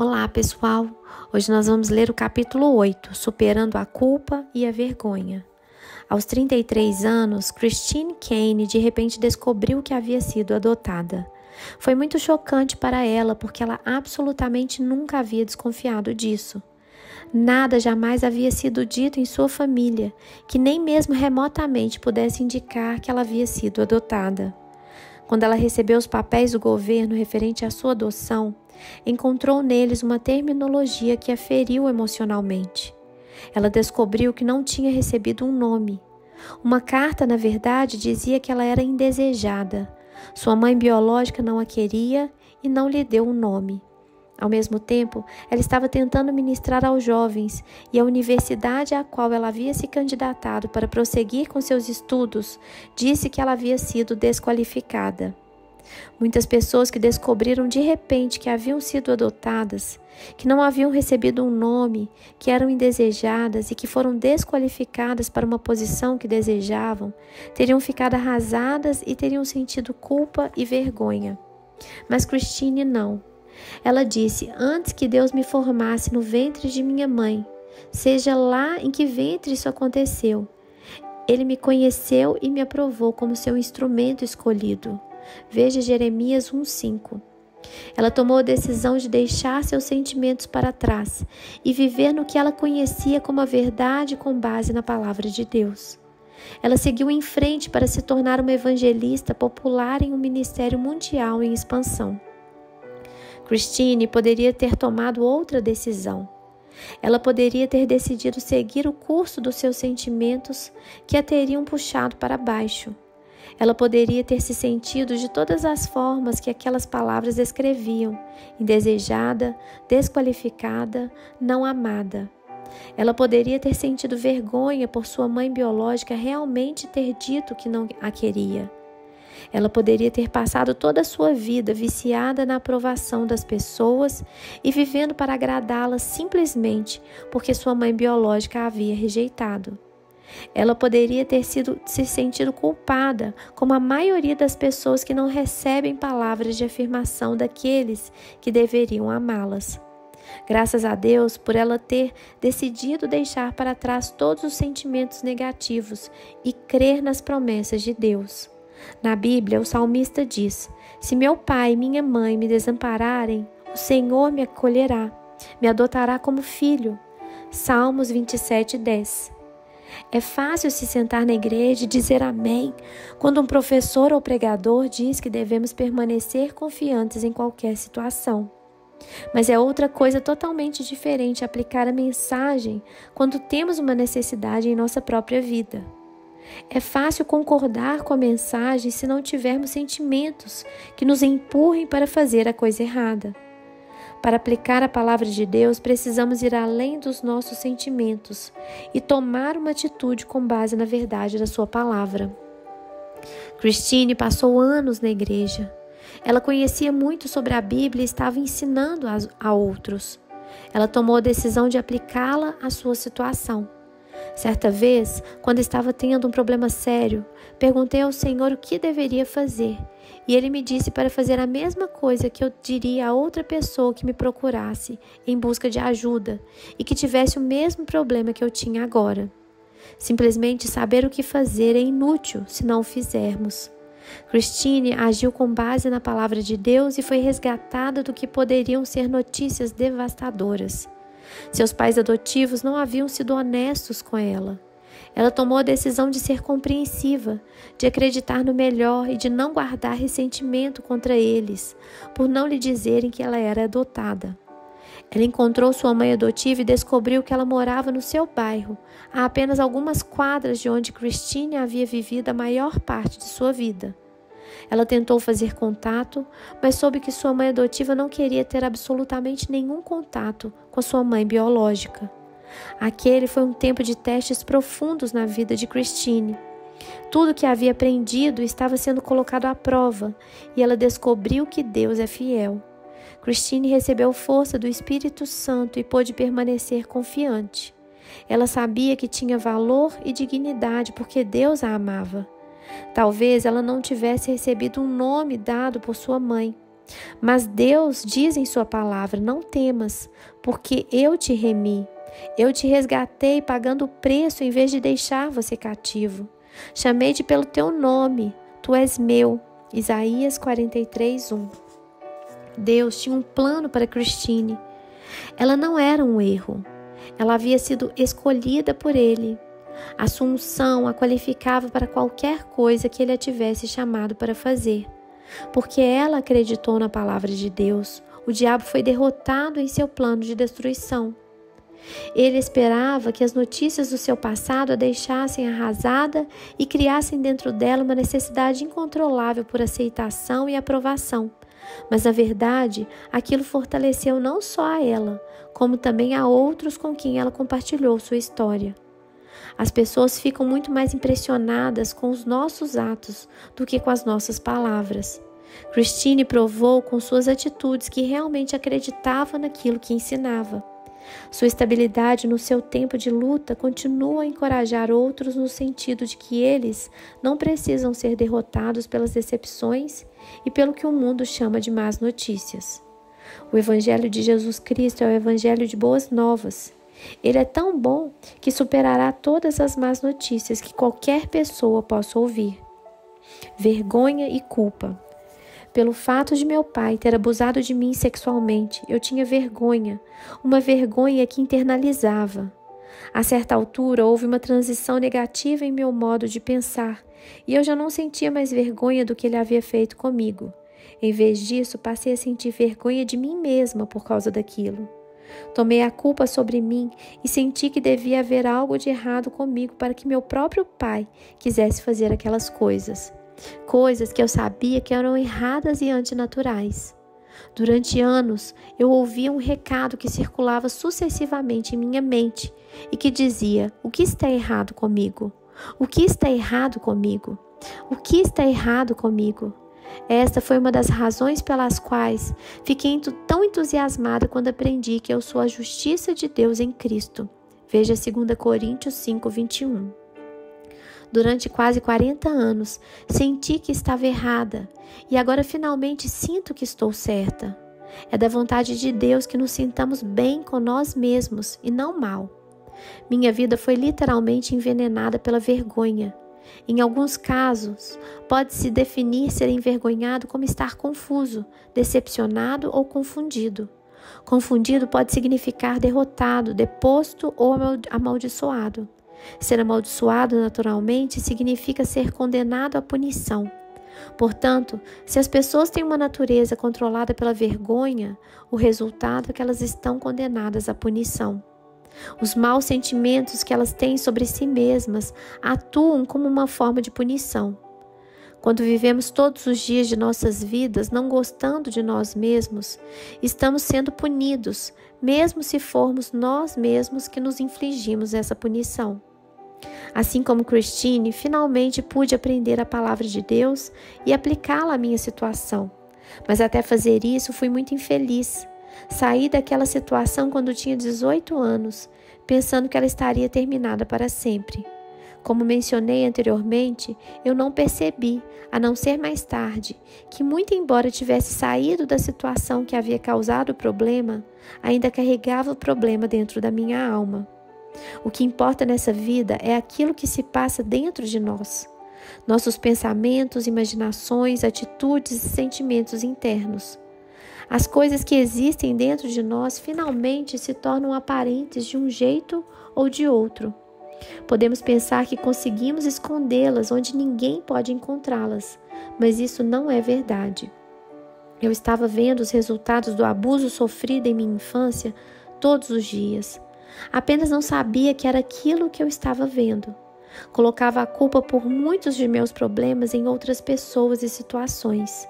Olá, pessoal! Hoje nós vamos ler o capítulo 8, Superando a Culpa e a Vergonha. Aos 33 anos, Christine Caine de repente descobriu que havia sido adotada. Foi muito chocante para ela porque ela absolutamente nunca havia desconfiado disso. Nada jamais havia sido dito em sua família, que nem mesmo remotamente pudesse indicar que ela havia sido adotada. Quando ela recebeu os papéis do governo referente à sua adoção, encontrou neles uma terminologia que a feriu emocionalmente. Ela descobriu que não tinha recebido um nome. Uma carta, na verdade, dizia que ela era indesejada. Sua mãe biológica não a queria e não lhe deu um nome. Ao mesmo tempo, ela estava tentando ministrar aos jovens e a universidade à qual ela havia se candidatado para prosseguir com seus estudos disse que ela havia sido desqualificada. Muitas pessoas que descobriram de repente que haviam sido adotadas, que não haviam recebido um nome, que eram indesejadas e que foram desqualificadas para uma posição que desejavam, teriam ficado arrasadas e teriam sentido culpa e vergonha. Mas Christine não. Ela disse: antes que Deus me formasse no ventre de minha mãe, seja lá em que ventre isso aconteceu, Ele me conheceu e me aprovou como seu instrumento escolhido. Veja Jeremias 1:5. Ela tomou a decisão de deixar seus sentimentos para trás e viver no que ela conhecia como a verdade com base na palavra de Deus. Ela seguiu em frente para se tornar uma evangelista popular em um ministério mundial em expansão. Christine poderia ter tomado outra decisão. Ela poderia ter decidido seguir o curso dos seus sentimentos que a teriam puxado para baixo. Ela poderia ter se sentido de todas as formas que aquelas palavras descreviam: indesejada, desqualificada, não amada. Ela poderia ter sentido vergonha por sua mãe biológica realmente ter dito que não a queria. Ela poderia ter passado toda a sua vida viciada na aprovação das pessoas e vivendo para agradá-las simplesmente porque sua mãe biológica a havia rejeitado. Ela poderia ter se sentido culpada, como a maioria das pessoas que não recebem palavras de afirmação daqueles que deveriam amá-las. Graças a Deus por ela ter decidido deixar para trás todos os sentimentos negativos e crer nas promessas de Deus. Na Bíblia, o salmista diz: se meu pai e minha mãe me desampararem, o Senhor me acolherá, me adotará como filho. Salmos 27:10. É fácil se sentar na igreja e dizer amém quando um professor ou pregador diz que devemos permanecer confiantes em qualquer situação. Mas é outra coisa totalmente diferente aplicar a mensagem quando temos uma necessidade em nossa própria vida. É fácil concordar com a mensagem se não tivermos sentimentos que nos empurrem para fazer a coisa errada. Para aplicar a palavra de Deus, precisamos ir além dos nossos sentimentos e tomar uma atitude com base na verdade da sua palavra. Christine passou anos na igreja. Ela conhecia muito sobre a Bíblia e estava ensinando a outros. Ela tomou a decisão de aplicá-la à sua situação. Certa vez, quando estava tendo um problema sério, perguntei ao Senhor o que deveria fazer, e Ele me disse para fazer a mesma coisa que eu diria a outra pessoa que me procurasse em busca de ajuda e que tivesse o mesmo problema que eu tinha agora. Simplesmente saber o que fazer é inútil se não o fizermos. Christine agiu com base na palavra de Deus e foi resgatada do que poderiam ser notícias devastadoras. Seus pais adotivos não haviam sido honestos com ela. Ela tomou a decisão de ser compreensiva, de acreditar no melhor e de não guardar ressentimento contra eles, por não lhe dizerem que ela era adotada. Ela encontrou sua mãe adotiva e descobriu que ela morava no seu bairro, a apenas algumas quadras de onde Christine havia vivido a maior parte de sua vida. Ela tentou fazer contato, mas soube que sua mãe adotiva não queria ter absolutamente nenhum contato com sua mãe biológica. Aquele foi um tempo de testes profundos na vida de Christine. Tudo que havia aprendido estava sendo colocado à prova e ela descobriu que Deus é fiel. Christine recebeu força do Espírito Santo e pôde permanecer confiante. Ela sabia que tinha valor e dignidade porque Deus a amava. Talvez ela não tivesse recebido um nome dado por sua mãe, Mas Deus diz em sua palavra: não temas, porque eu te remi. Eu te resgatei pagando o preço em vez de deixar você cativo. Chamei-te pelo teu nome, tu és meu. Isaías 43:1. Deus tinha um plano para Christine. Ela não era um erro. Ela havia sido escolhida por Ele. A sua unção a qualificava para qualquer coisa que Ele a tivesse chamado para fazer. Porque ela acreditou na palavra de Deus, o diabo foi derrotado em seu plano de destruição. Ele esperava que as notícias do seu passado a deixassem arrasada e criassem dentro dela uma necessidade incontrolável por aceitação e aprovação. Mas, na verdade, aquilo fortaleceu não só a ela, como também a outros com quem ela compartilhou sua história. As pessoas ficam muito mais impressionadas com os nossos atos do que com as nossas palavras. Christine provou com suas atitudes que realmente acreditava naquilo que ensinava. Sua estabilidade no seu tempo de luta continua a encorajar outros no sentido de que eles não precisam ser derrotados pelas decepções e pelo que o mundo chama de más notícias. O Evangelho de Jesus Cristo é o Evangelho de boas novas. Ele é tão bom que superará todas as más notícias que qualquer pessoa possa ouvir. Vergonha e culpa. Pelo fato de meu pai ter abusado de mim sexualmente, eu tinha vergonha, uma vergonha que internalizava. A certa altura, houve uma transição negativa em meu modo de pensar, e eu já não sentia mais vergonha do que ele havia feito comigo. Em vez disso, passei a sentir vergonha de mim mesma por causa daquilo. Tomei a culpa sobre mim e senti que devia haver algo de errado comigo para que meu próprio pai quisesse fazer aquelas coisas. Coisas que eu sabia que eram erradas e antinaturais. Durante anos, eu ouvia um recado que circulava sucessivamente em minha mente e que dizia: o que está errado comigo? O que está errado comigo? O que está errado comigo? Esta foi uma das razões pelas quais fiquei tão entusiasmada quando aprendi que eu sou a justiça de Deus em Cristo. Veja 2 Coríntios 5:21. Durante quase 40 anos, senti que estava errada e agora finalmente sinto que estou certa. É da vontade de Deus que nos sintamos bem com nós mesmos e não mal. Minha vida foi literalmente envenenada pela vergonha. Em alguns casos, pode-se definir ser envergonhado como estar confuso, decepcionado ou confundido. Confundido pode significar derrotado, deposto ou amaldiçoado. Ser amaldiçoado naturalmente significa ser condenado à punição. Portanto, se as pessoas têm uma natureza controlada pela vergonha, o resultado é que elas estão condenadas à punição. Os maus sentimentos que elas têm sobre si mesmas atuam como uma forma de punição. Quando vivemos todos os dias de nossas vidas não gostando de nós mesmos, estamos sendo punidos, mesmo se formos nós mesmos que nos infligimos essa punição. Assim como Christine, finalmente pude aprender a palavra de Deus e aplicá-la à minha situação. Mas até fazer isso fui muito infeliz. Saí daquela situação quando tinha 18 anos, pensando que ela estaria terminada para sempre. Como mencionei anteriormente, eu não percebi, a não ser mais tarde, que muito embora tivesse saído da situação que havia causado o problema, ainda carregava o problema dentro da minha alma. O que importa nessa vida é aquilo que se passa dentro de nós. Nossos pensamentos, imaginações, atitudes e sentimentos internos. As coisas que existem dentro de nós finalmente se tornam aparentes de um jeito ou de outro. Podemos pensar que conseguimos escondê-las onde ninguém pode encontrá-las, mas isso não é verdade. Eu estava vendo os resultados do abuso sofrido em minha infância todos os dias. Apenas não sabia que era aquilo que eu estava vendo. Colocava a culpa por muitos de meus problemas em outras pessoas e situações.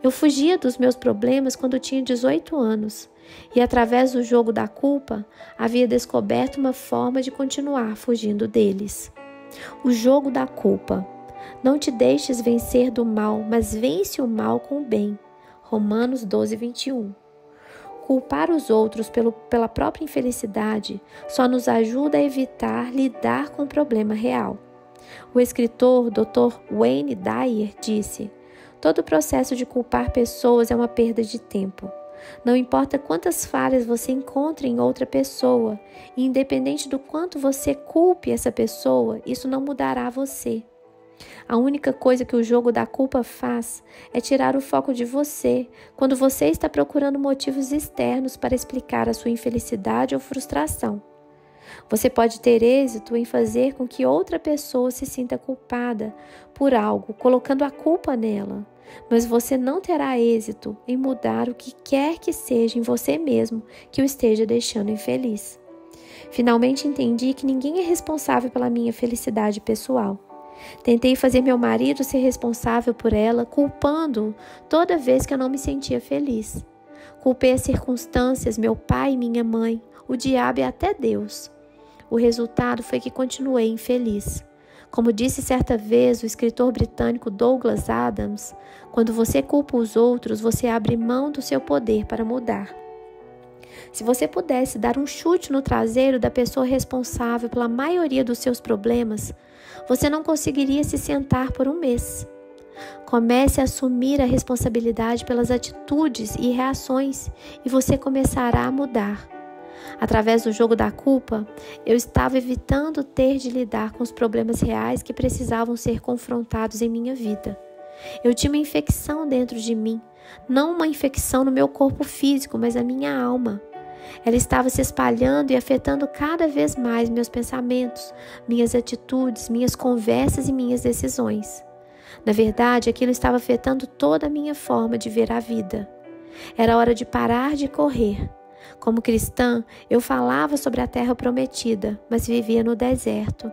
Eu fugia dos meus problemas quando tinha 18 anos e, através do jogo da culpa, havia descoberto uma forma de continuar fugindo deles. O jogo da culpa. Não te deixes vencer do mal, mas vence o mal com o bem. Romanos 12:21. Culpar os outros pela própria infelicidade só nos ajuda a evitar lidar com o problema real. O escritor Dr. Wayne Dyer disse: Todo o processo de culpar pessoas é uma perda de tempo. Não importa quantas falhas você encontre em outra pessoa, e independente do quanto você culpe essa pessoa, isso não mudará você. A única coisa que o jogo da culpa faz é tirar o foco de você quando você está procurando motivos externos para explicar a sua infelicidade ou frustração. Você pode ter êxito em fazer com que outra pessoa se sinta culpada por algo, colocando a culpa nela, mas você não terá êxito em mudar o que quer que seja em você mesmo que o esteja deixando infeliz. Finalmente entendi que ninguém é responsável pela minha felicidade pessoal. Tentei fazer meu marido ser responsável por ela, culpando-o toda vez que eu não me sentia feliz. Culpei as circunstâncias, meu pai e minha mãe, o diabo e até Deus. O resultado foi que continuei infeliz. Como disse certa vez o escritor britânico Douglas Adams, quando você culpa os outros, você abre mão do seu poder para mudar. Se você pudesse dar um chute no traseiro da pessoa responsável pela maioria dos seus problemas, você não conseguiria se sentar por um mês. Comece a assumir a responsabilidade pelas atitudes e reações e você começará a mudar. Através do jogo da culpa, eu estava evitando ter de lidar com os problemas reais que precisavam ser confrontados em minha vida. Eu tinha uma infecção dentro de mim, não uma infecção no meu corpo físico, mas a minha alma. Ela estava se espalhando e afetando cada vez mais meus pensamentos, minhas atitudes, minhas conversas e minhas decisões. Na verdade, aquilo estava afetando toda a minha forma de ver a vida. Era hora de parar de correr. Como cristã, eu falava sobre a terra prometida, mas vivia no deserto.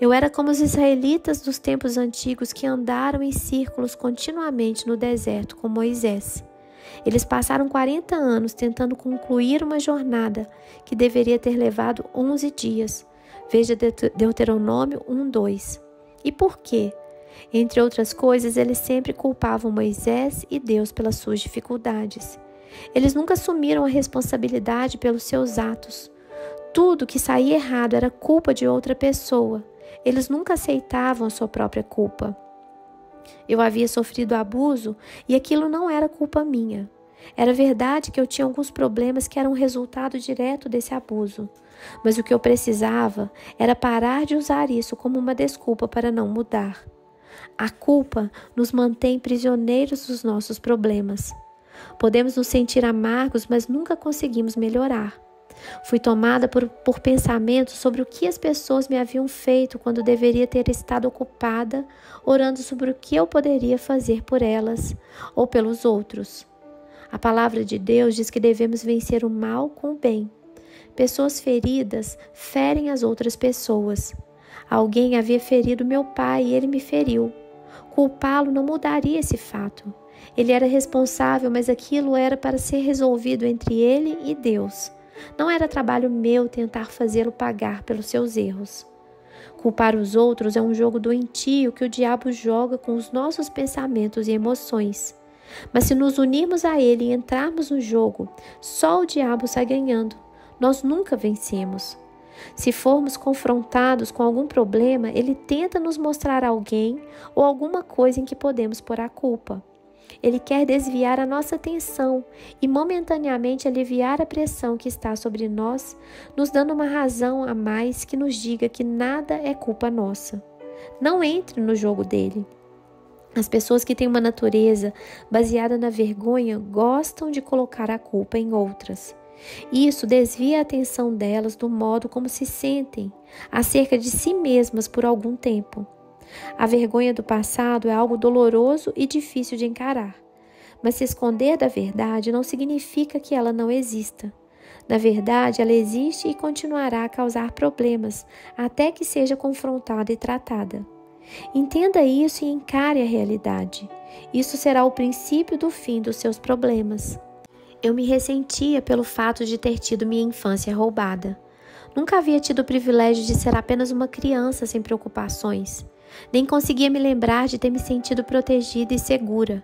Eu era como os israelitas dos tempos antigos que andaram em círculos continuamente no deserto com Moisés. Eles passaram 40 anos tentando concluir uma jornada que deveria ter levado 11 dias. Veja Deuteronômio 1:2. E por quê? Entre outras coisas, eles sempre culpavam Moisés e Deus pelas suas dificuldades. Eles nunca assumiram a responsabilidade pelos seus atos. Tudo que saía errado era culpa de outra pessoa. Eles nunca aceitavam a sua própria culpa. Eu havia sofrido abuso e aquilo não era culpa minha. Era verdade que eu tinha alguns problemas que eram resultado direto desse abuso. Mas o que eu precisava era parar de usar isso como uma desculpa para não mudar. A culpa nos mantém prisioneiros dos nossos problemas. Podemos nos sentir amargos, mas nunca conseguimos melhorar. Fui tomada por pensamentos sobre o que as pessoas me haviam feito quando deveria ter estado ocupada, orando sobre o que eu poderia fazer por elas ou pelos outros. A palavra de Deus diz que devemos vencer o mal com o bem. Pessoas feridas ferem as outras pessoas. Alguém havia ferido meu pai e ele me feriu. Culpá-lo não mudaria esse fato. Ele era responsável, mas aquilo era para ser resolvido entre ele e Deus. Não era trabalho meu tentar fazê-lo pagar pelos seus erros. Culpar os outros é um jogo doentio que o diabo joga com os nossos pensamentos e emoções. Mas se nos unirmos a ele e entrarmos no jogo, só o diabo sai ganhando. Nós nunca vencemos. Se formos confrontados com algum problema, ele tenta nos mostrar alguém ou alguma coisa em que podemos pôr a culpa. Ele quer desviar a nossa atenção e momentaneamente aliviar a pressão que está sobre nós, nos dando uma razão a mais que nos diga que nada é culpa nossa. Não entre no jogo dele. As pessoas que têm uma natureza baseada na vergonha gostam de colocar a culpa em outras. Isso desvia a atenção delas do modo como se sentem acerca de si mesmas por algum tempo. A vergonha do passado é algo doloroso e difícil de encarar, mas se esconder da verdade não significa que ela não exista. Na verdade, ela existe e continuará a causar problemas até que seja confrontada e tratada. Entenda isso e encare a realidade. Isso será o princípio do fim dos seus problemas. Eu me ressentia pelo fato de ter tido minha infância roubada. Nunca havia tido o privilégio de ser apenas uma criança sem preocupações. Nem conseguia me lembrar de ter me sentido protegida e segura.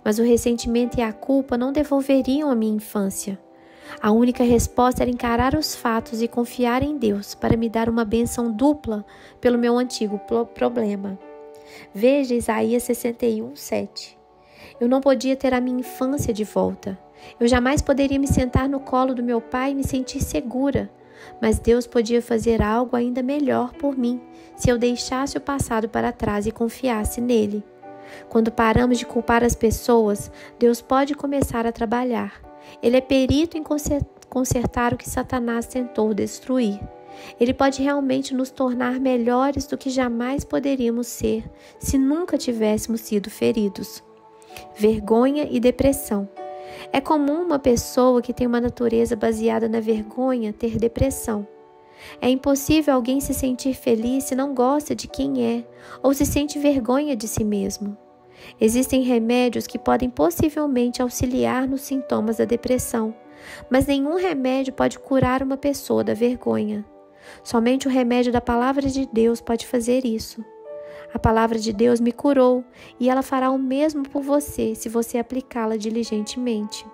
Mas o ressentimento e a culpa não devolveriam a minha infância. A única resposta era encarar os fatos e confiar em Deus para me dar uma bênção dupla pelo meu antigo problema. Veja Isaías 61:7. Eu não podia ter a minha infância de volta. Eu jamais poderia me sentar no colo do meu pai e me sentir segura. Mas Deus podia fazer algo ainda melhor por mim, se eu deixasse o passado para trás e confiasse nele. Quando paramos de culpar as pessoas, Deus pode começar a trabalhar. Ele é perito em consertar o que Satanás tentou destruir. Ele pode realmente nos tornar melhores do que jamais poderíamos ser se nunca tivéssemos sido feridos. Vergonha e depressão. É comum uma pessoa que tem uma natureza baseada na vergonha ter depressão. É impossível alguém se sentir feliz se não gosta de quem é ou se sente vergonha de si mesmo. Existem remédios que podem possivelmente auxiliar nos sintomas da depressão, mas nenhum remédio pode curar uma pessoa da vergonha. Somente o remédio da Palavra de Deus pode fazer isso. A Palavra de Deus me curou e ela fará o mesmo por você se você aplicá-la diligentemente.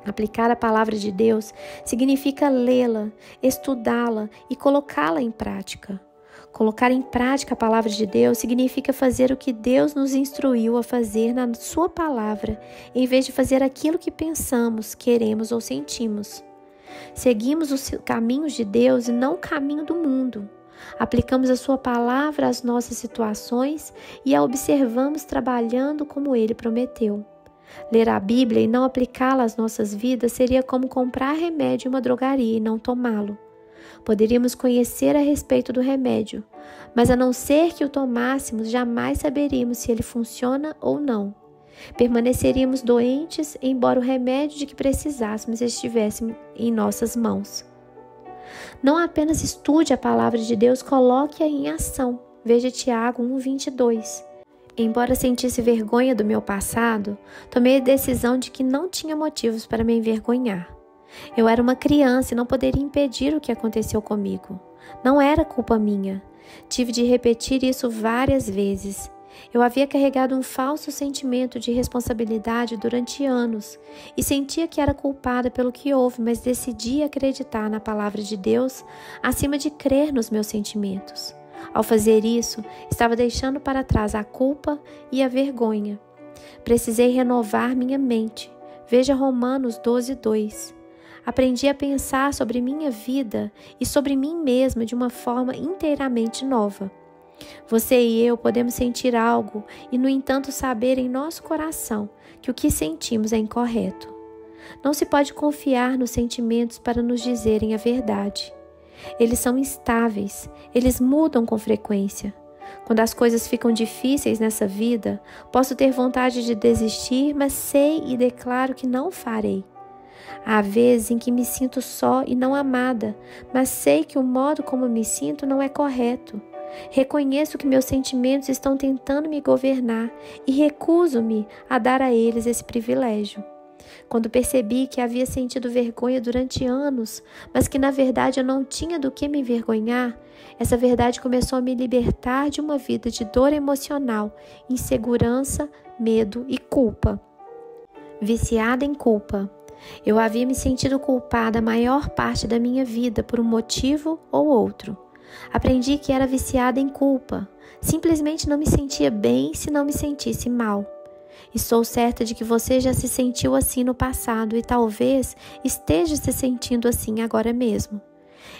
Aplicar a Palavra de Deus significa lê-la, estudá-la e colocá-la em prática. Colocar em prática a Palavra de Deus significa fazer o que Deus nos instruiu a fazer na sua Palavra, em vez de fazer aquilo que pensamos, queremos ou sentimos. Seguimos os caminhos de Deus e não o caminho do mundo. Aplicamos a sua palavra às nossas situações e a observamos trabalhando como ele prometeu. Ler a Bíblia e não aplicá-la às nossas vidas seria como comprar remédio em uma drogaria e não tomá-lo. Poderíamos conhecer a respeito do remédio, mas a não ser que o tomássemos, jamais saberíamos se ele funciona ou não. Permaneceríamos doentes, embora o remédio de que precisássemos estivesse em nossas mãos. Não apenas estude a palavra de Deus, coloque-a em ação. Veja Tiago 1:22. Embora sentisse vergonha do meu passado, tomei a decisão de que não tinha motivos para me envergonhar. Eu era uma criança e não poderia impedir o que aconteceu comigo. Não era culpa minha. Tive de repetir isso várias vezes. Eu havia carregado um falso sentimento de responsabilidade durante anos e sentia que era culpada pelo que houve, mas decidi acreditar na palavra de Deus acima de crer nos meus sentimentos. Ao fazer isso, estava deixando para trás a culpa e a vergonha. Precisei renovar minha mente. Veja Romanos 12:2. Aprendi a pensar sobre minha vida e sobre mim mesma de uma forma inteiramente nova. Você e eu podemos sentir algo e, no entanto, saber em nosso coração que o que sentimos é incorreto. Não se pode confiar nos sentimentos para nos dizerem a verdade. Eles são instáveis, eles mudam com frequência. Quando as coisas ficam difíceis nessa vida, posso ter vontade de desistir, mas sei e declaro que não farei. Há vezes em que me sinto só e não amada, mas sei que o modo como me sinto não é correto. Reconheço que meus sentimentos estão tentando me governar e recuso-me a dar a eles esse privilégio. Quando percebi que havia sentido vergonha durante anos, mas que na verdade eu não tinha do que me envergonhar, essa verdade começou a me libertar de uma vida de dor emocional, insegurança, medo e culpa. Viciada em culpa. Eu havia me sentido culpada a maior parte da minha vida por um motivo ou outro. Aprendi que era viciada em culpa. Simplesmente não me sentia bem se não me sentisse mal. Estou certa de que você já se sentiu assim no passado e talvez esteja se sentindo assim agora mesmo.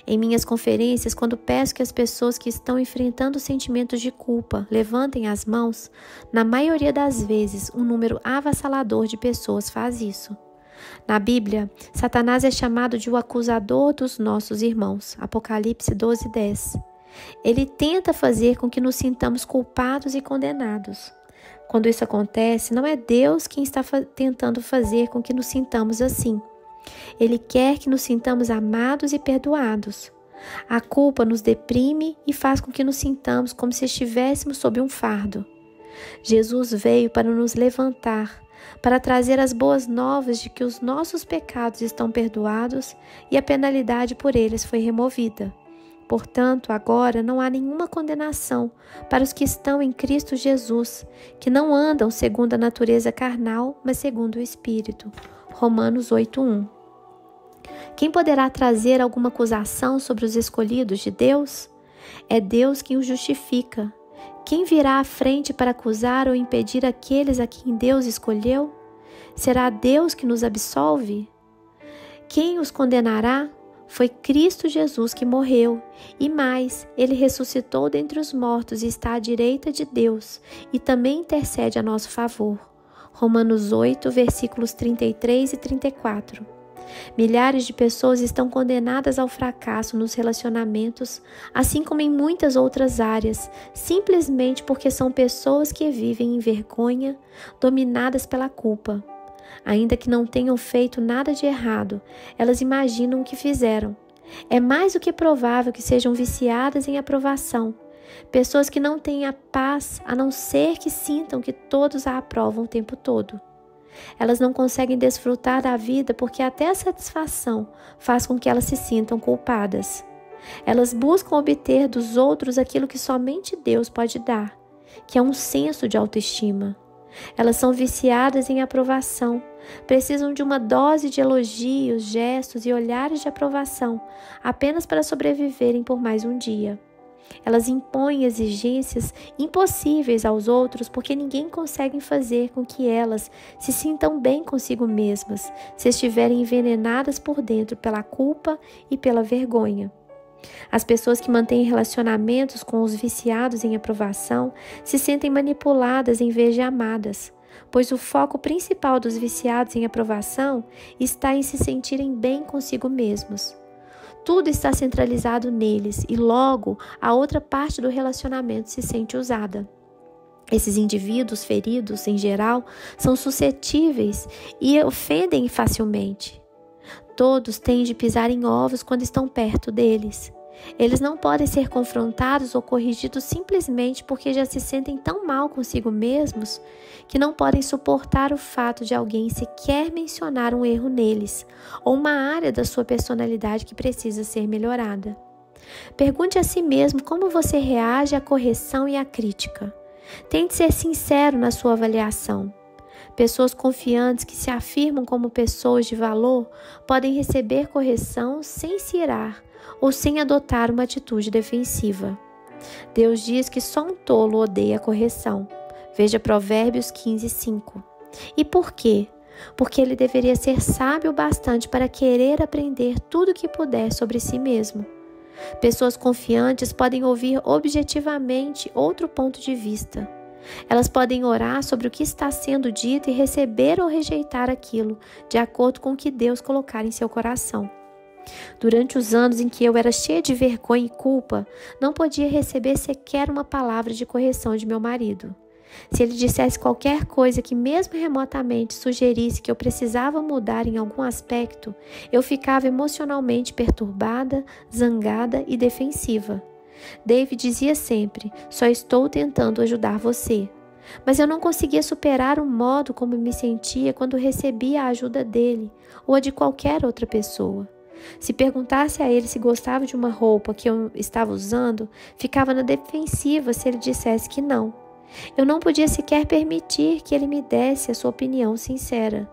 Em minhas conferências, quando peço que as pessoas que estão enfrentando sentimentos de culpa levantem as mãos, na maioria das vezes um número avassalador de pessoas faz isso. Na Bíblia, Satanás é chamado de o acusador dos nossos irmãos. Apocalipse 12:10. Ele tenta fazer com que nos sintamos culpados e condenados. Quando isso acontece, não é Deus quem está tentando fazer com que nos sintamos assim. Ele quer que nos sintamos amados e perdoados. A culpa nos deprime e faz com que nos sintamos como se estivéssemos sob um fardo. Jesus veio para nos levantar, para trazer as boas novas de que os nossos pecados estão perdoados e a penalidade por eles foi removida. Portanto, agora não há nenhuma condenação para os que estão em Cristo Jesus, que não andam segundo a natureza carnal, mas segundo o Espírito. Romanos 8:1. Quem poderá trazer alguma acusação sobre os escolhidos de Deus? É Deus quem os justifica. Quem virá à frente para acusar ou impedir aqueles a quem Deus escolheu? Será Deus que nos absolve? Quem os condenará? Foi Cristo Jesus que morreu, e mais, Ele ressuscitou dentre os mortos e está à direita de Deus, e também intercede a nosso favor. Romanos 8, versículos 33 e 34. Milhares de pessoas estão condenadas ao fracasso nos relacionamentos, assim como em muitas outras áreas, simplesmente porque são pessoas que vivem em vergonha, dominadas pela culpa. Ainda que não tenham feito nada de errado, elas imaginam o que fizeram. É mais do que provável que sejam viciadas em aprovação. Pessoas que não têm a paz, a não ser que sintam que todos a aprovam o tempo todo. Elas não conseguem desfrutar da vida porque até a satisfação faz com que elas se sintam culpadas. Elas buscam obter dos outros aquilo que somente Deus pode dar, que é um senso de autoestima. Elas são viciadas em aprovação, precisam de uma dose de elogios, gestos e olhares de aprovação, apenas para sobreviverem por mais um dia. Elas impõem exigências impossíveis aos outros porque ninguém consegue fazer com que elas se sintam bem consigo mesmas, se estiverem envenenadas por dentro pela culpa e pela vergonha. As pessoas que mantêm relacionamentos com os viciados em aprovação se sentem manipuladas em vez de amadas, pois o foco principal dos viciados em aprovação está em se sentirem bem consigo mesmos. Tudo está centralizado neles e logo a outra parte do relacionamento se sente usada. Esses indivíduos feridos, em geral, são suscetíveis e ofendem facilmente. Todos têm de pisar em ovos quando estão perto deles. Eles não podem ser confrontados ou corrigidos simplesmente porque já se sentem tão mal consigo mesmos que não podem suportar o fato de alguém sequer mencionar um erro neles ou uma área da sua personalidade que precisa ser melhorada. Pergunte a si mesmo como você reage à correção e à crítica. Tente ser sincero na sua avaliação. Pessoas confiantes que se afirmam como pessoas de valor podem receber correção sem se irar ou sem adotar uma atitude defensiva. Deus diz que só um tolo odeia a correção. Veja Provérbios 15:5. E por quê? Porque ele deveria ser sábio bastante para querer aprender tudo o que puder sobre si mesmo. Pessoas confiantes podem ouvir objetivamente outro ponto de vista. Elas podem orar sobre o que está sendo dito e receber ou rejeitar aquilo, de acordo com o que Deus colocar em seu coração. Durante os anos em que eu era cheia de vergonha e culpa, não podia receber sequer uma palavra de correção de meu marido. Se ele dissesse qualquer coisa que mesmo remotamente sugerisse que eu precisava mudar em algum aspecto, eu ficava emocionalmente perturbada, zangada e defensiva. David dizia sempre: só estou tentando ajudar você. Mas eu não conseguia superar o modo como me sentia quando recebia a ajuda dele ou a de qualquer outra pessoa. Se perguntasse a ele se gostava de uma roupa que eu estava usando, ficava na defensiva se ele dissesse que não. Eu não podia sequer permitir que ele me desse a sua opinião sincera.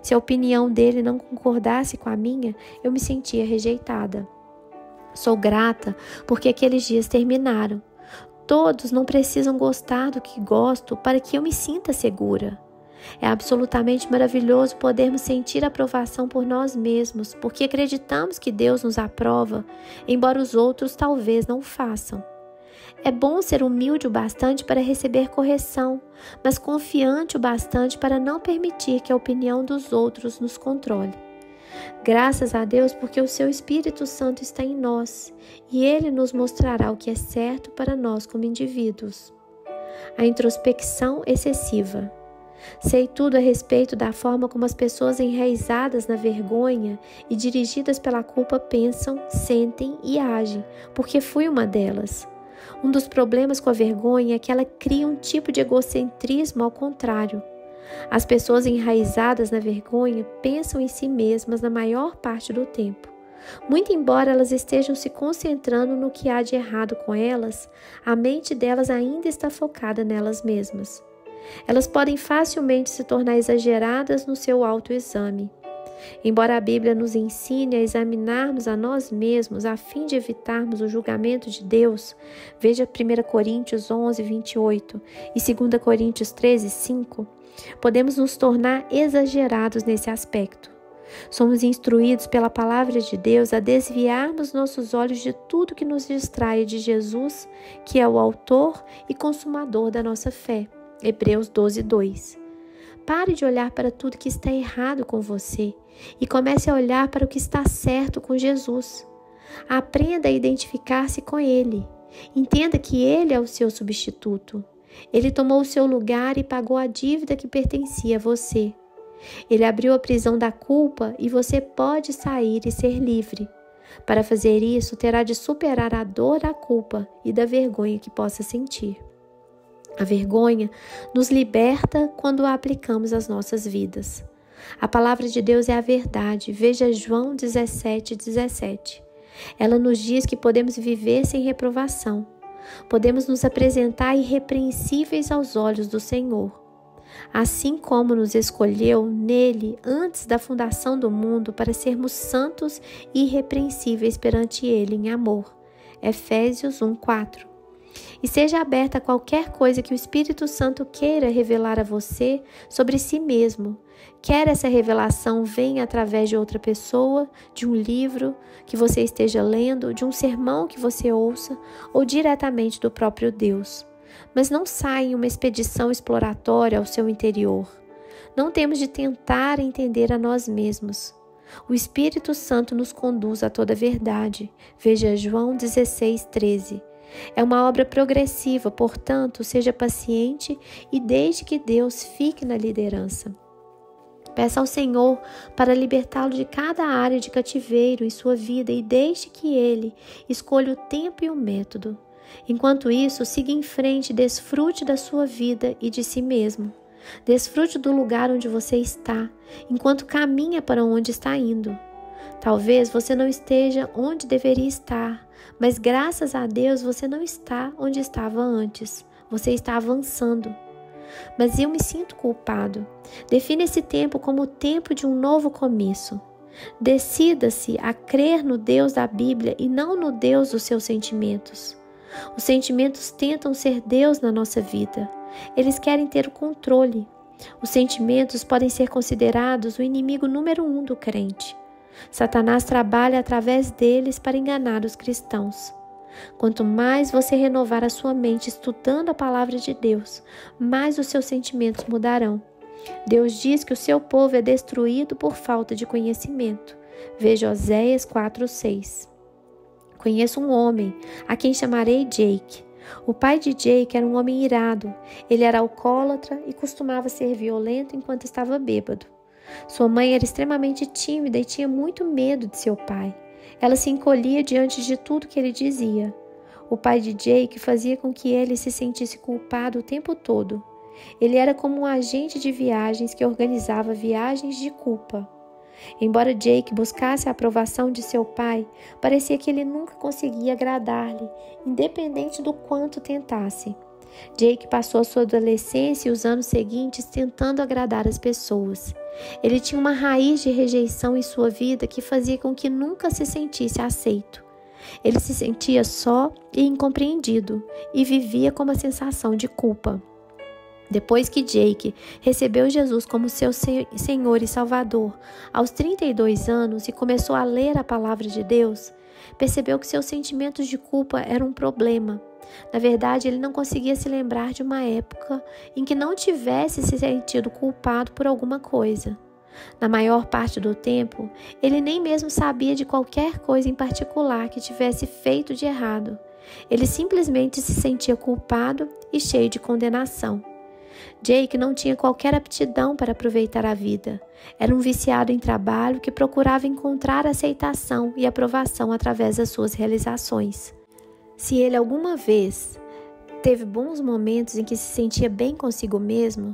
Se a opinião dele não concordasse com a minha, eu me sentia rejeitada. Sou grata porque aqueles dias terminaram. Todos não precisam gostar do que gosto para que eu me sinta segura. É absolutamente maravilhoso podermos sentir aprovação por nós mesmos, porque acreditamos que Deus nos aprova, embora os outros talvez não o façam. É bom ser humilde o bastante para receber correção, mas confiante o bastante para não permitir que a opinião dos outros nos controle. Graças a Deus porque o seu Espírito Santo está em nós e Ele nos mostrará o que é certo para nós como indivíduos. A introspecção excessiva. Sei tudo a respeito da forma como as pessoas enraizadas na vergonha e dirigidas pela culpa pensam, sentem e agem, porque fui uma delas. Um dos problemas com a vergonha é que ela cria um tipo de egocentrismo ao contrário. As pessoas enraizadas na vergonha pensam em si mesmas na maior parte do tempo. Muito embora elas estejam se concentrando no que há de errado com elas, a mente delas ainda está focada nelas mesmas. Elas podem facilmente se tornar exageradas no seu autoexame. Embora a Bíblia nos ensine a examinarmos a nós mesmos a fim de evitarmos o julgamento de Deus, veja 1 Coríntios 11, 28 e 2 Coríntios 13, 5, podemos nos tornar exagerados nesse aspecto. Somos instruídos pela palavra de Deus a desviarmos nossos olhos de tudo que nos distrai de Jesus, que é o autor e consumador da nossa fé. Hebreus 12, 2. Pare de olhar para tudo que está errado com você e comece a olhar para o que está certo com Jesus. Aprenda a identificar-se com Ele. Entenda que Ele é o seu substituto. Ele tomou o seu lugar e pagou a dívida que pertencia a você. Ele abriu a prisão da culpa e você pode sair e ser livre. Para fazer isso, terá de superar a dor da culpa e da vergonha que possa sentir. A vergonha nos liberta quando a aplicamos às nossas vidas. A palavra de Deus é a verdade. Veja João 17, 17. Ela nos diz que podemos viver sem reprovação. Podemos nos apresentar irrepreensíveis aos olhos do Senhor. Assim como nos escolheu nele antes da fundação do mundo para sermos santos e irrepreensíveis perante ele em amor. Efésios 1, 4. E seja aberta a qualquer coisa que o Espírito Santo queira revelar a você sobre si mesmo. Quer essa revelação venha através de outra pessoa, de um livro que você esteja lendo, de um sermão que você ouça ou diretamente do próprio Deus. Mas não saia em uma expedição exploratória ao seu interior. Não temos de tentar entender a nós mesmos. O Espírito Santo nos conduz a toda a verdade. Veja João 16, 13. É uma obra progressiva, portanto, seja paciente e deixe que Deus fique na liderança. Peça ao Senhor para libertá-lo de cada área de cativeiro em sua vida e deixe que Ele escolha o tempo e o método. Enquanto isso, siga em frente e desfrute da sua vida e de si mesmo. Desfrute do lugar onde você está, enquanto caminha para onde está indo. Talvez você não esteja onde deveria estar, mas graças a Deus você não está onde estava antes. Você está avançando. Mas eu me sinto culpado. Defina esse tempo como o tempo de um novo começo. Decida-se a crer no Deus da Bíblia e não no Deus dos seus sentimentos. Os sentimentos tentam ser Deus na nossa vida. Eles querem ter o controle. Os sentimentos podem ser considerados o inimigo número 1 do crente. Satanás trabalha através deles para enganar os cristãos. Quanto mais você renovar a sua mente estudando a palavra de Deus, mais os seus sentimentos mudarão. Deus diz que o seu povo é destruído por falta de conhecimento. Veja Oséias 4:6. Conheço um homem, a quem chamarei Jake. O pai de Jake era um homem irado. Ele era alcoólatra e costumava ser violento enquanto estava bêbado. Sua mãe era extremamente tímida e tinha muito medo de seu pai. Ela se encolhia diante de tudo que ele dizia. O pai de Jake fazia com que ele se sentisse culpado o tempo todo. Ele era como um agente de viagens que organizava viagens de culpa. Embora Jake buscasse a aprovação de seu pai, parecia que ele nunca conseguia agradar-lhe, independente do quanto tentasse. Jake passou a sua adolescência e os anos seguintes tentando agradar as pessoas. Ele tinha uma raiz de rejeição em sua vida que fazia com que nunca se sentisse aceito. Ele se sentia só e incompreendido e vivia com uma sensação de culpa. Depois que Jake recebeu Jesus como seu Senhor e Salvador, aos 32 anos e começou a ler a palavra de Deus, percebeu que seus sentimentos de culpa eram um problema. Na verdade, ele não conseguia se lembrar de uma época em que não tivesse se sentido culpado por alguma coisa. Na maior parte do tempo, ele nem mesmo sabia de qualquer coisa em particular que tivesse feito de errado. Ele simplesmente se sentia culpado e cheio de condenação. Jake não tinha qualquer aptidão para aproveitar a vida. Era um viciado em trabalho que procurava encontrar aceitação e aprovação através das suas realizações. Se ele alguma vez teve bons momentos em que se sentia bem consigo mesmo,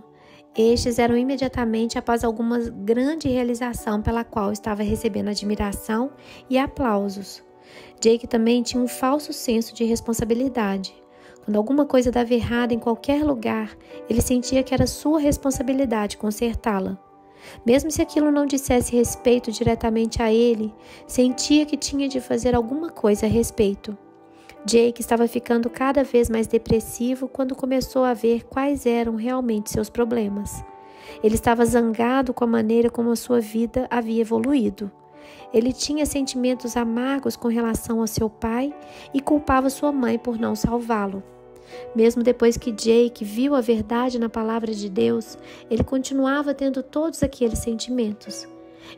estes eram imediatamente após alguma grande realização pela qual estava recebendo admiração e aplausos. Jake também tinha um falso senso de responsabilidade. Quando alguma coisa dava errado em qualquer lugar, ele sentia que era sua responsabilidade consertá-la. Mesmo se aquilo não dissesse respeito diretamente a ele, sentia que tinha de fazer alguma coisa a respeito. Jake estava ficando cada vez mais depressivo quando começou a ver quais eram realmente seus problemas. Ele estava zangado com a maneira como a sua vida havia evoluído. Ele tinha sentimentos amargos com relação ao seu pai e culpava sua mãe por não salvá-lo. Mesmo depois que Jake viu a verdade na palavra de Deus, ele continuava tendo todos aqueles sentimentos.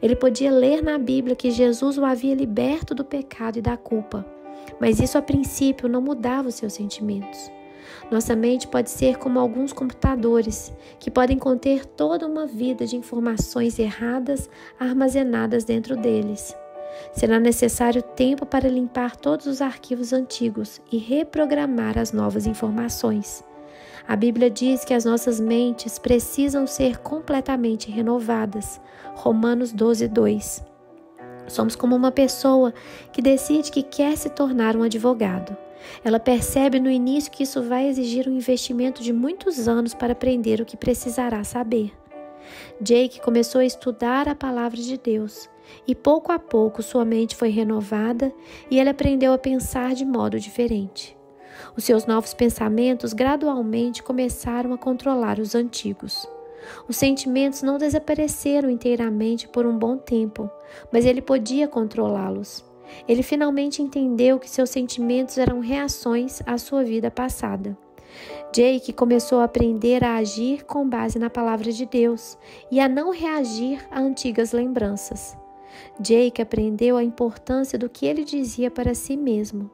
Ele podia ler na Bíblia que Jesus o havia liberto do pecado e da culpa, mas isso a princípio não mudava os seus sentimentos. Nossa mente pode ser como alguns computadores, que podem conter toda uma vida de informações erradas armazenadas dentro deles. Será necessário tempo para limpar todos os arquivos antigos e reprogramar as novas informações. A Bíblia diz que as nossas mentes precisam ser completamente renovadas. Romanos 12:2. Somos como uma pessoa que decide que quer se tornar um advogado. Ela percebe no início que isso vai exigir um investimento de muitos anos para aprender o que precisará saber. Jake começou a estudar a palavra de Deus e pouco a pouco sua mente foi renovada e ele aprendeu a pensar de modo diferente. Os seus novos pensamentos gradualmente começaram a controlar os antigos. Os sentimentos não desapareceram inteiramente por um bom tempo, mas ele podia controlá-los. Ele finalmente entendeu que seus sentimentos eram reações à sua vida passada. Jake começou a aprender a agir com base na palavra de Deus e a não reagir a antigas lembranças. Jake aprendeu a importância do que ele dizia para si mesmo.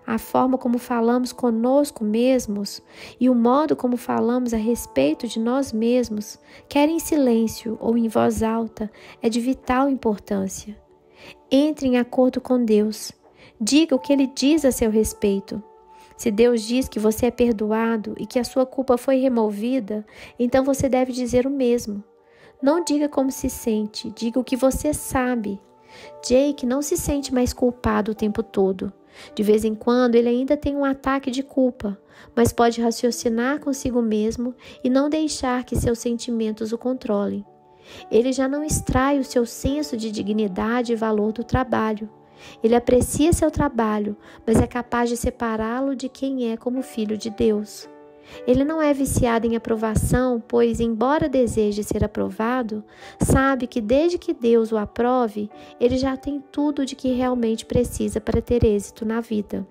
A forma como falamos conosco mesmos e o modo como falamos a respeito de nós mesmos, quer em silêncio ou em voz alta, é de vital importância. Entre em acordo com Deus. Diga o que Ele diz a seu respeito. Se Deus diz que você é perdoado e que a sua culpa foi removida, então você deve dizer o mesmo. Não diga como se sente, diga o que você sabe. Jake não se sente mais culpado o tempo todo. De vez em quando ele ainda tem um ataque de culpa, mas pode raciocinar consigo mesmo e não deixar que seus sentimentos o controlem. Ele já não extrai o seu senso de dignidade e valor do trabalho. Ele aprecia seu trabalho, mas é capaz de separá-lo de quem é como filho de Deus. Ele não é viciado em aprovação, pois, embora deseje ser aprovado, sabe que desde que Deus o aprove, ele já tem tudo de que realmente precisa para ter êxito na vida.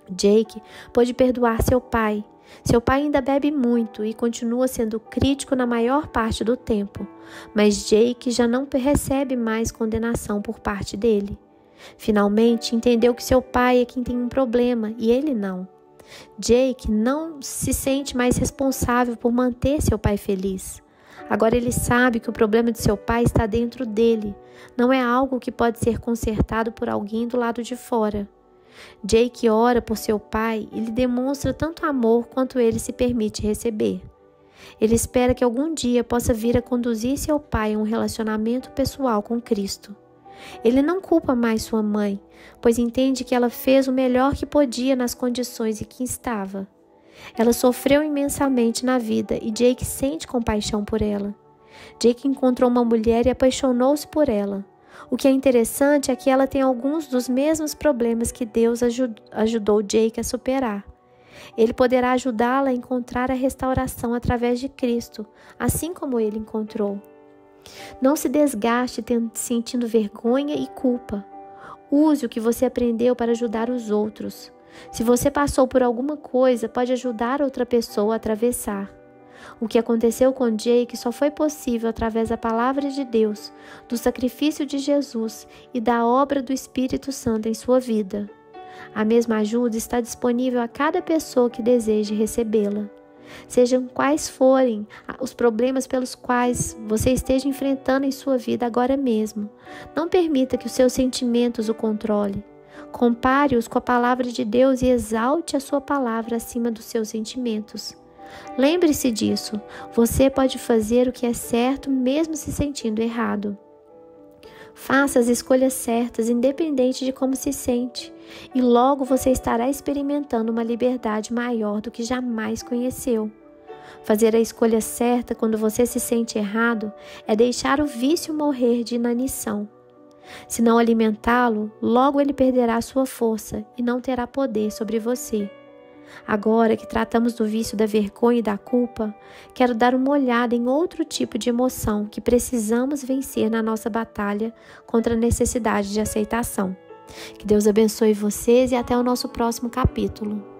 Jake pôde perdoar seu pai. Seu pai ainda bebe muito e continua sendo crítico na maior parte do tempo, mas Jake já não recebe mais condenação por parte dele. Finalmente entendeu que seu pai é quem tem um problema e ele não. Jake não se sente mais responsável por manter seu pai feliz. Agora ele sabe que o problema de seu pai está dentro dele, não é algo que pode ser consertado por alguém do lado de fora. Jake ora por seu pai e lhe demonstra tanto amor quanto ele se permite receber. Ele espera que algum dia possa vir a conduzir seu pai a um relacionamento pessoal com Cristo. Ele não culpa mais sua mãe, pois entende que ela fez o melhor que podia nas condições em que estava. Ela sofreu imensamente na vida e Jake sente compaixão por ela. Jake encontrou uma mulher e apaixonou-se por ela. O que é interessante é que ela tem alguns dos mesmos problemas que Deus ajudou Jake a superar. Ele poderá ajudá-la a encontrar a restauração através de Cristo, assim como ele encontrou. Não se desgaste sentindo vergonha e culpa. Use o que você aprendeu para ajudar os outros. Se você passou por alguma coisa, pode ajudar outra pessoa a atravessar. O que aconteceu com Jake só foi possível através da palavra de Deus, do sacrifício de Jesus e da obra do Espírito Santo em sua vida. A mesma ajuda está disponível a cada pessoa que deseje recebê-la. Sejam quais forem os problemas pelos quais você esteja enfrentando em sua vida agora mesmo, não permita que os seus sentimentos o controlem. Compare-os com a palavra de Deus e exalte a sua palavra acima dos seus sentimentos. Lembre-se disso, você pode fazer o que é certo mesmo se sentindo errado. Faça as escolhas certas, independente de como se sente, e logo você estará experimentando uma liberdade maior do que jamais conheceu. Fazer a escolha certa quando você se sente errado é deixar o vício morrer de inanição. Se não alimentá-lo, logo ele perderá sua força e não terá poder sobre você. Agora que tratamos do vício da vergonha e da culpa, quero dar uma olhada em outro tipo de emoção que precisamos vencer na nossa batalha contra a necessidade de aceitação. Que Deus abençoe vocês e até o nosso próximo capítulo.